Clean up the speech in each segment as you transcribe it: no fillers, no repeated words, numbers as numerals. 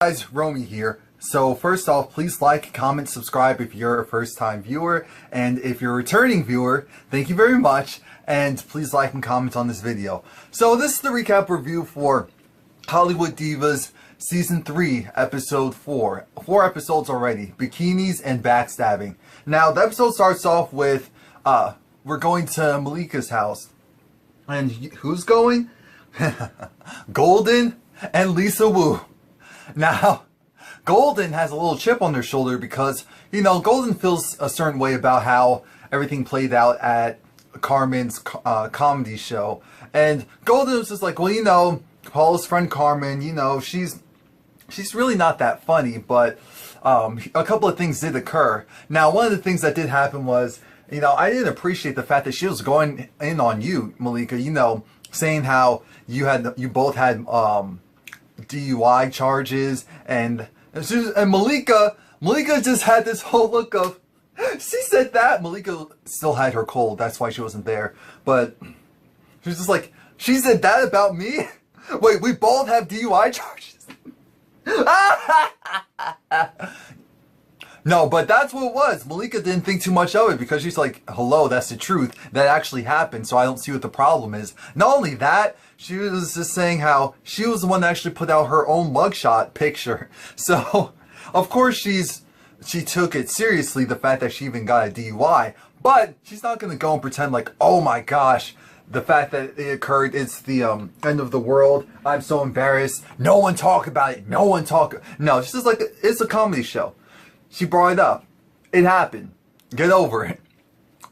Guys, Romie here. So first off, please like, comment, subscribe if you're a first-time viewer, and if you're a returning viewer, thank you very much, and please like and comment on this video. So this is the recap review for Hollywood Divas Season 3, Episode 4. 4 episodes already. Bikinis and Backstabbing. Now, the episode starts off with, we're going to Malika's house. And who's going? Golden and Lisa Wu. Now, Golden has a little chip on their shoulder because, you know, Golden feels a certain way about how everything played out at Carmen's comedy show. And Golden was just like, well, you know, Paula's friend Carmen, you know, she's really not that funny, but a couple of things did occur. Now, one of the things that did happen was, you know, I didn't appreciate the fact that she was going in on you, Malika, you know, saying how you both had DUI charges, and Malika just had this whole look of, she said that. Malika still had her cold, that's why she wasn't there, but she was just like, she said that about me? Wait, we both have DUI charges? No, but that's what it was. Malika didn't think too much of it because she's like, hello, that's the truth. That actually happened, so I don't see what the problem is. Not only that, she was just saying how she was the one that actually put out her own mugshot picture. So, of course she took it seriously, the fact that she even got a DUI. But she's not going to go and pretend like, oh my gosh, the fact that it occurred, it's the end of the world. I'm so embarrassed. No one talk about it. No one talk. No, she's just like, it's a comedy show. She brought it up. It happened. Get over it.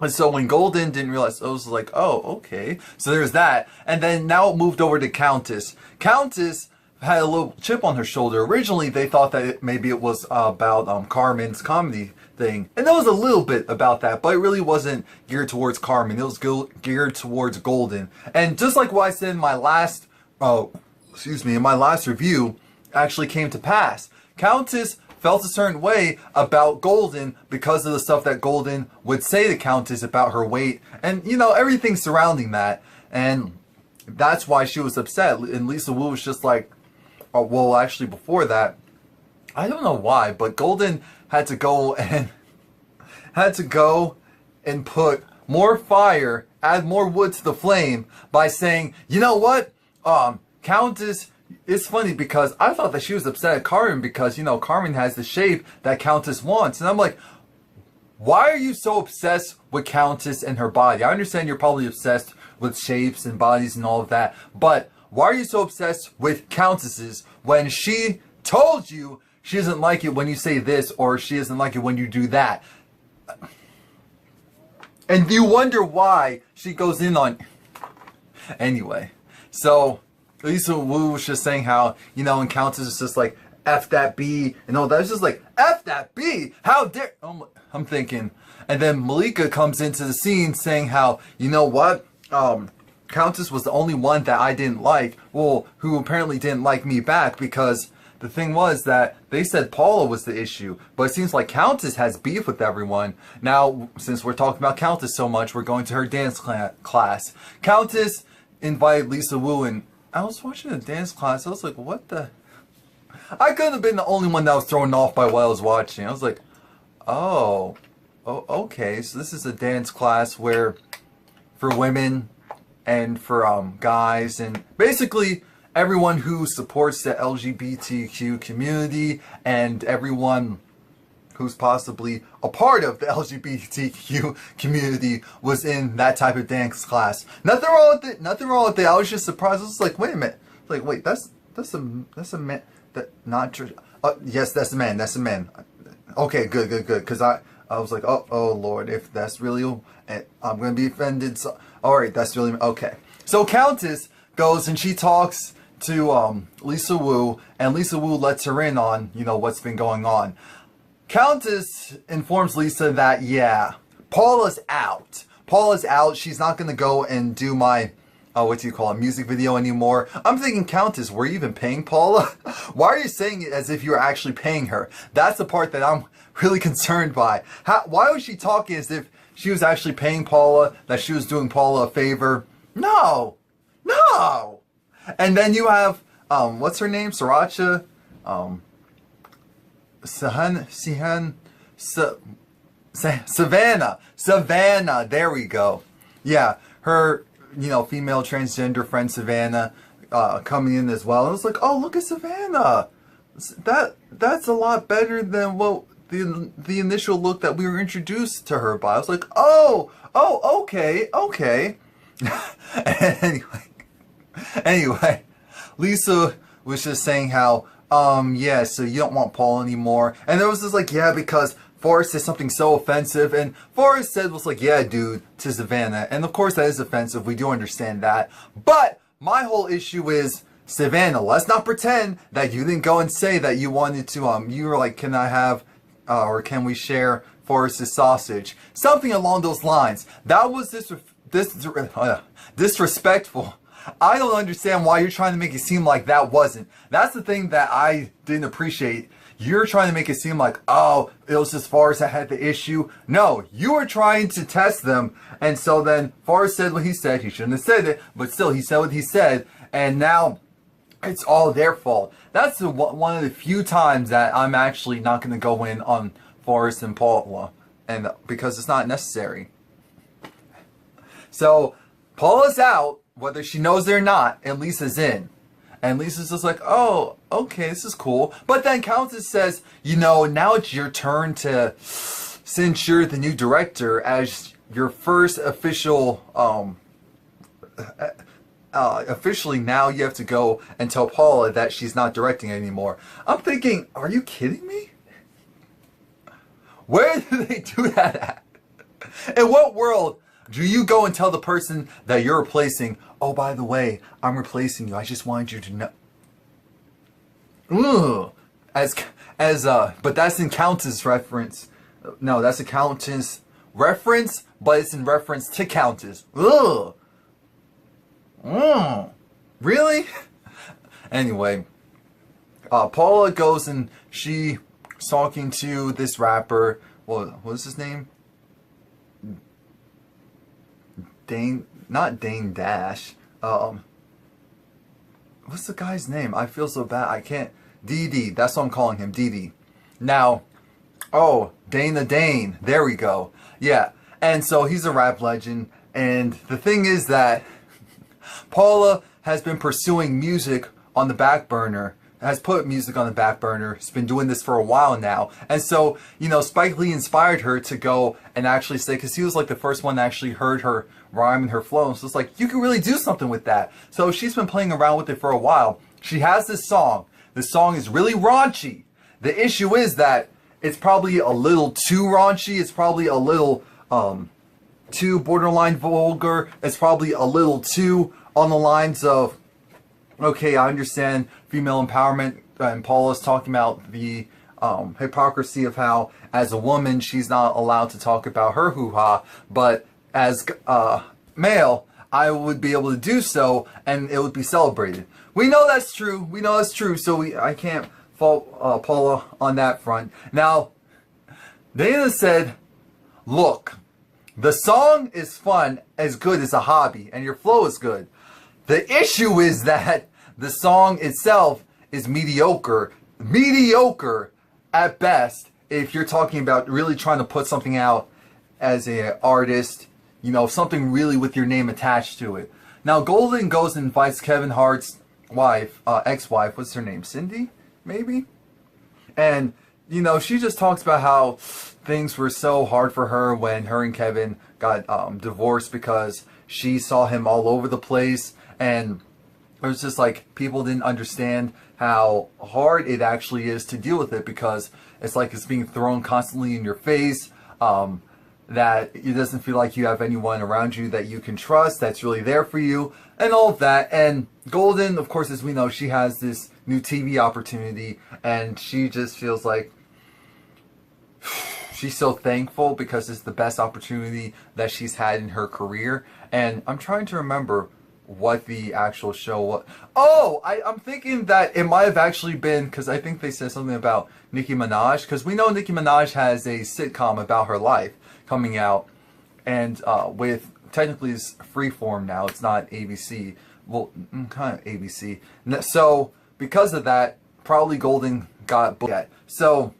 And so when Golden didn't realize, I was like, oh, okay. So there's that. And then now it moved over to Countess. Countess had a little chip on her shoulder. Originally, they thought that maybe it was about Carmen's comedy thing. And there was a little bit about that, but it really wasn't geared towards Carmen. It was geared towards Golden. And just like what I said in my last, in my last review, actually came to pass. Countess felt a certain way about Golden because of the stuff that Golden would say to Countess about her weight and, you know, everything surrounding that. And that's why she was upset. And Lisa Wu was just like, oh, well, actually before that, I don't know why, but Golden had to go and put more fire, add more wood to the flame by saying, you know what, Countess, it's funny because I thought that she was upset at Carmen because, you know, Carmen has the shape that Countess wants. And I'm like, why are you so obsessed with Countess and her body? I understand you're probably obsessed with shapes and bodies and all of that, but why are you so obsessed with Countesses when she told you she doesn't like it when you say this or she doesn't like it when you do that? And you wonder why she goes in on... Anyway, so Lisa Wu was just saying how, you know, and Countess is just like, F that B, and all that. It's just like, F that B, how dare... Oh, I'm thinking. And then Malika comes into the scene saying how, you know what, Countess was the only one that I didn't like, well, who apparently didn't like me back, because the thing was that they said Paula was the issue, but it seems like Countess has beef with everyone. Now, since we're talking about Countess so much, we're going to her dance class. Countess invited Lisa Wu, and I was watching a dance class, I was like, what the... I couldn't have been the only one that was thrown off by what I was watching. I was like, oh, okay, so this is a dance class where, for women and for guys, and basically everyone who supports the LGBTQ community and everyone who's possibly a part of the LGBTQ community was in that type of dance class. Nothing wrong with it. Nothing wrong with it. I was just surprised. I was like, wait a minute. Like, wait, that's a man. That not true. Yes, that's a man. That's a man. Okay, good. Because I was like, oh Lord, if that's really, I'm gonna be offended. So, all right, that's really okay. So Countess goes and she talks to Lisa Wu, and Lisa Wu lets her in on, you know, what's been going on. Countess informs Lisa that, yeah, Paula's out. Paula's out. She's not going to go and do my, what do you call it, music video anymore. I'm thinking, Countess, were you even paying Paula? Why are you saying it as if you were actually paying her? That's the part that I'm really concerned by. Why was she talking as if she was actually paying Paula, that she was doing Paula a favor? No. And then you have, what's her name? Sriracha? Savannah, there we go. Yeah, her, female transgender friend Savannah coming in as well. And I was like, oh, look at Savannah. That's a lot better than what the initial look that we were introduced to her by. I was like, oh, okay. Anyway, Lisa was just saying how, yeah, so you don't want Paul anymore. And there was this like, yeah, because Forrest said something so offensive, and Forrest said was like, yeah, dude, to Savannah. And of course that is offensive, we do understand that. But my whole issue is, Savannah, let's not pretend that you didn't go and say that you wanted to, you were like, can I have, or can we share Forrest's sausage? Something along those lines. That was disrespectful. I don't understand why you're trying to make it seem like that wasn't. That's the thing that I didn't appreciate. You're trying to make it seem like, oh, it was just Forrest that had the issue. No, you were trying to test them. And so then Forrest said what he said. He shouldn't have said it, but still he said what he said. And now it's all their fault. That's one of the few times that I'm actually not going to go in on Forrest and Paula, and because it's not necessary. So Paula's out, whether she knows it or not, and Lisa's in. And Lisa's just like, oh, okay, this is cool. But then Countess says, now it's your turn to, since you're the new director, as your first official, officially now you have to go and tell Paula that she's not directing anymore. I'm thinking, are you kidding me? Where do they do that at? In what world do you go and tell the person that you're replacing, oh, by the way, I'm replacing you. I just wanted you to know. Ugh. But that's in Countess reference. No, that's a Countess reference, but it's in reference to Countess. Ugh. Really? Anyway, Paula goes and she's talking to this rapper. What was his name? Not Dane Dash. What's the guy's name? I feel so bad. I can't. DD. That's what I'm calling him. DD. Now, oh, Dane the Dane. There we go. Yeah. And so he's a rap legend. And the thing is that Paula has been pursuing music on the back burner. Has put music on the back burner. She's been doing this for a while now. And so, Spike Lee inspired her to go and actually say, because he was like the first one that actually heard her rhyme and her flow. So it's like, you can really do something with that. So she's been playing around with it for a while. She has this song. The song is really raunchy. The issue is that it's probably a little too raunchy. It's probably a little too borderline vulgar. It's probably a little too on the lines of, okay, I understand female empowerment, and Paula's talking about the hypocrisy of how, as a woman, she's not allowed to talk about her hoo-ha, but as male, I would be able to do so, and it would be celebrated. We know that's true. We know that's true, so I can't fault Paula on that front. Now, Dana said, look, the song is fun, as good as a hobby, and your flow is good. The issue is that the song itself is mediocre. Mediocre at best if you're talking about really trying to put something out as an artist, something really with your name attached to it. Now, Golden goes and invites Kevin Hart's wife, ex-wife, what's her name? Cindy, maybe? And, she just talks about how things were so hard for her when her and Kevin got divorced because she saw him all over the place, and it was just like people didn't understand how hard it actually is to deal with it, because it's like it's being thrown constantly in your face, that it doesn't feel like you have anyone around you that you can trust that's really there for you, and all of that. And Golden, of course, as we know, she has this new TV opportunity, and she just feels like she's so thankful because it's the best opportunity that she's had in her career. And I'm trying to remember what the actual show was. Oh, I'm thinking that it might have actually been, because I think they said something about Nicki Minaj, because we know Nicki Minaj has a sitcom about her life coming out, and with, technically it's Freeform now, it's not ABC, well, kind of ABC, so because of that, probably Golden got booked. So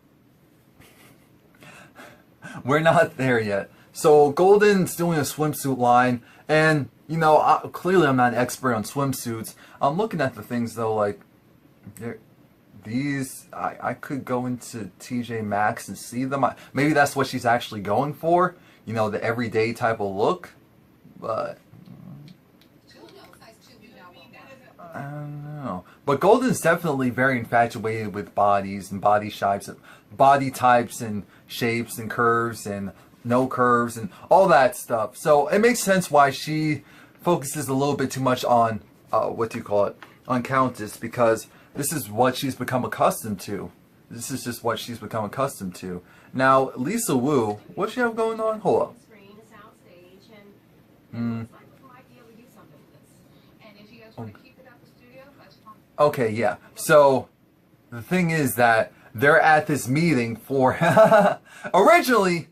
We're not there yet. So Golden's doing a swimsuit line, and you know, clearly I'm not an expert on swimsuits. I'm looking at the things though, like these. I could go into TJ Maxx and see them. Maybe that's what she's actually going for. You know, the everyday type of look. But I don't know. But Golden's definitely very infatuated with bodies and body types and shapes and curves and no curves and all that stuff. So it makes sense why she focuses a little bit too much on on Countess, because this is what she's become accustomed to. This is just what she's become accustomed to. Now, Lisa Wu, what she have going on? Hold up. Okay, yeah. So the thing is that they're at this meeting for originally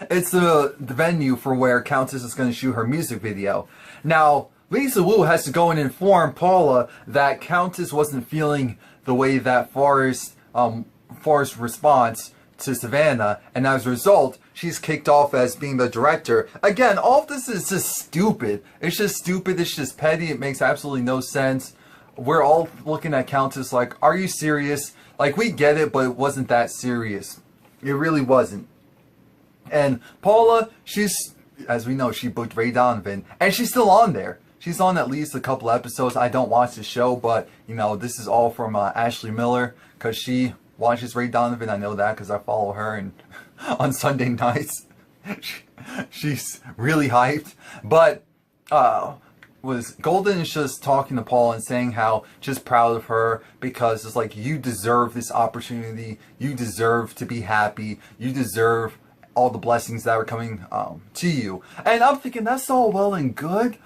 it's the venue for where Countess is going to shoot her music video. Now, Lisa Wu has to go and inform Paula that Countess wasn't feeling the way that Forrest's response to Savannah, and as a result, she's kicked off as being the director. Again, all of this is just stupid. It's just stupid. It's just petty. It makes absolutely no sense. We're all looking at Countess like, are you serious? Like, we get it, but it wasn't that serious. It really wasn't. And Paula, she's, as we know, she booked Ray Donovan, and she's still on there. She's on at least a couple episodes. I don't watch the show, but, you know, this is all from Ashley Miller, because she watches Ray Donovan. I know that because I follow her, and on Sunday nights, she's really hyped. But, Golden is just talking to Paul and saying how just proud of her, because it's like, you deserve this opportunity, you deserve to be happy, you deserve all the blessings that are coming to you. And I'm thinking, that's all well and good,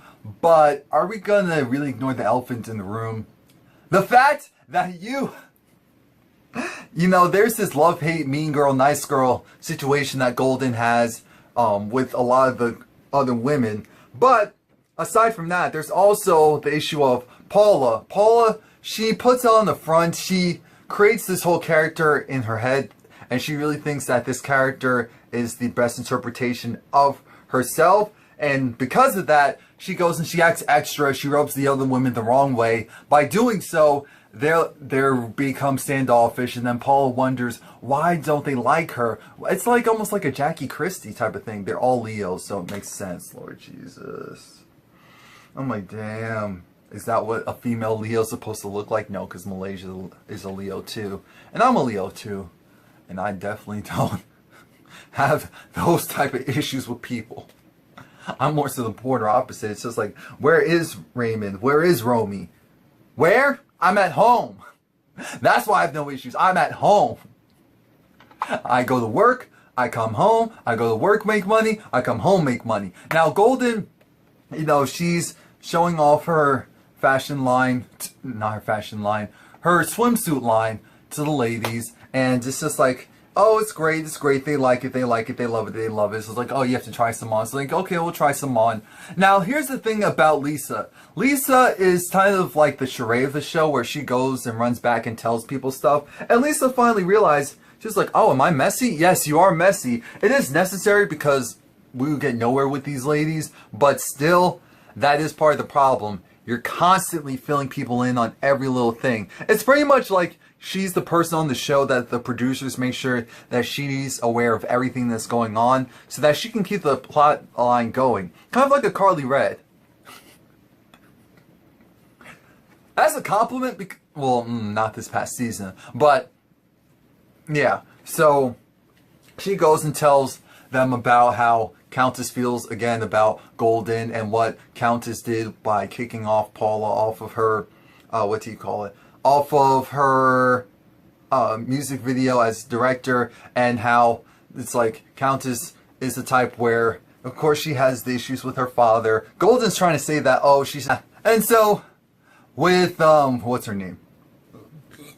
but are we gonna really ignore the elephant in the room? The fact that you know, there's this love-hate, mean girl, nice girl situation that Golden has with a lot of the other women. But aside from that, there's also the issue of Paula. Paula, she puts it on the front. She creates this whole character in her head, and she really thinks that this character is the best interpretation of herself. And because of that, she goes and she acts extra. She rubs the other women the wrong way. By doing so, they become standoffish, and then Paula wonders, why don't they like her? It's like almost like a Jackie Christie type of thing. They're all Leos, so it makes sense. Lord Jesus. I'm like, damn. Is that what a female Leo is supposed to look like? No, because Malaysia is a Leo too. And I'm a Leo too. And I definitely don't have those type of issues with people. I'm more to the polar opposite. It's just like, where is Raymond? Where is Romie? Where? I'm at home. That's why I have no issues. I'm at home. I go to work, I come home, I go to work, make money, I come home, make money. Now, Golden, you know, she's showing off her fashion line, not her fashion line, her swimsuit line to the ladies, and it's just like, oh, it's great, they like it, they like it, they love it, they love it. So it's like, oh, you have to try some on. So like, okay, we'll try some on. Now, here's the thing about Lisa. Lisa is kind of like the charade of the show, where she goes and runs back and tells people stuff. And Lisa finally realized, she's like, oh, am I messy? Yes, you are messy. It is necessary because we would get nowhere with these ladies, but still, that is part of the problem. You're constantly filling people in on every little thing. It's pretty much like she's the person on the show that the producers make sure that she's aware of everything that's going on, so that she can keep the plot line going. Kind of like a Carly Red. As a compliment, well, not this past season, but yeah. So she goes and tells them about how Countess feels again about Golden and what Countess did by kicking off Paula off of her, off of her music video as director, and how it's like Countess is the type where, of course, she has the issues with her father. Golden's trying to say that, oh, she's not. And so with what's her name?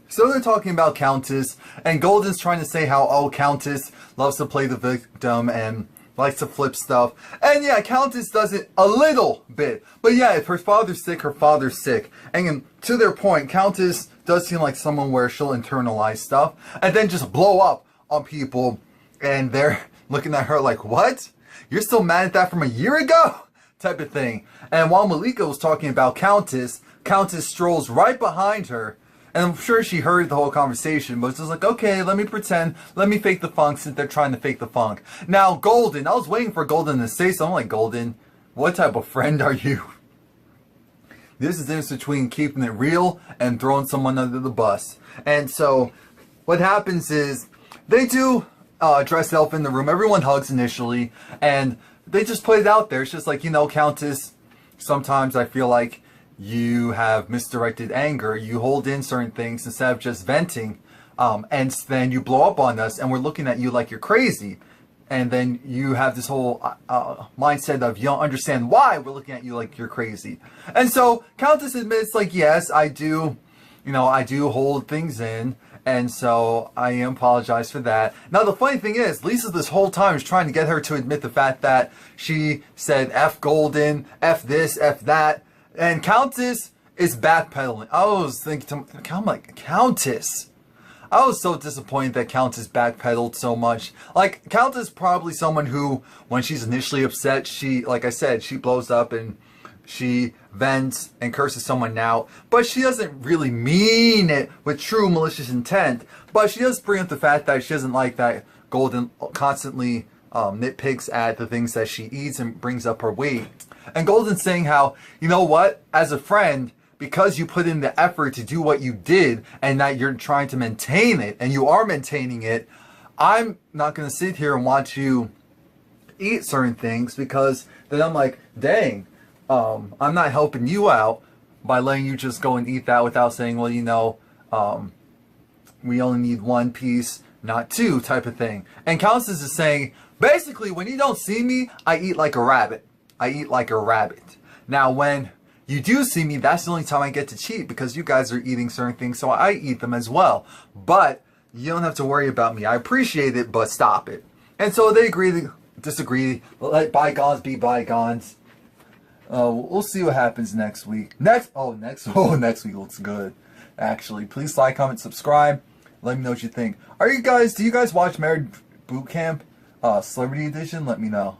So they're talking about Countess, and Golden's trying to say how, oh, Countess loves to play the victim and likes to flip stuff. And yeah, Countess does it a little bit. But yeah, if her father's sick, her father's sick. And to their point, Countess does seem like someone where she'll internalize stuff and then just blow up on people And they're looking at her like, what? You're still mad at that from a year ago? Type of thing. And while Malika was talking about Countess, Countess strolls right behind her. And I'm sure she heard the whole conversation, but it's just like, okay, let me pretend, let me fake the funk since they're trying to fake the funk. Now, Golden, I was waiting for Golden to say something. I'm like, Golden, what type of friend are you? This is the difference between keeping it real and throwing someone under the bus. And so, what happens is, they do dress elf in the room. Everyone hugs initially, and they just put it out there. It's just like, you know, Countess, sometimes I feel like you have misdirected anger. You hold in certain things instead of just venting, and then you blow up on us, and we're looking at you like you're crazy. And then you have this whole mindset of you don't understand why we're looking at you like you're crazy. And so Countess admits, like, yes, I do, you know, I do hold things in. And so I apologize for that. Now the funny thing is, Lisa this whole time is trying to get her to admit the fact that she said F Golden, F this, F that. And Countess is backpedaling. I was thinking, I'm like, Countess. I was so disappointed that Countess backpedaled so much. Like, Countess is probably someone who, when she's initially upset, she, like I said, she blows up and she vents and curses someone out. But she doesn't really mean it with true malicious intent. But she does bring up the fact that she doesn't like that Golden constantly nitpicks at the things that she eats and brings up her weight. And Golden's saying how, you know what, as a friend, because you put in the effort to do what you did and that you're trying to maintain it, and you are maintaining it, I'm not going to sit here and watch you eat certain things, because then I'm like, dang, I'm not helping you out by letting you just go and eat that without saying, well, you know, we only need one piece, not two, type of thing. And Countess is saying, basically, when you don't see me, I eat like a rabbit. I eat like a rabbit. Now, when you do see me, that's the only time I get to cheat, because you guys are eating certain things, so I eat them as well. But you don't have to worry about me. I appreciate it, but stop it. And so they agree to disagree. Let bygones be bygones. We'll see what happens next week. Next week looks good. Actually, please like, comment, subscribe. Let me know what you think. Do you guys watch Married Boot Camp, Celebrity Edition? Let me know.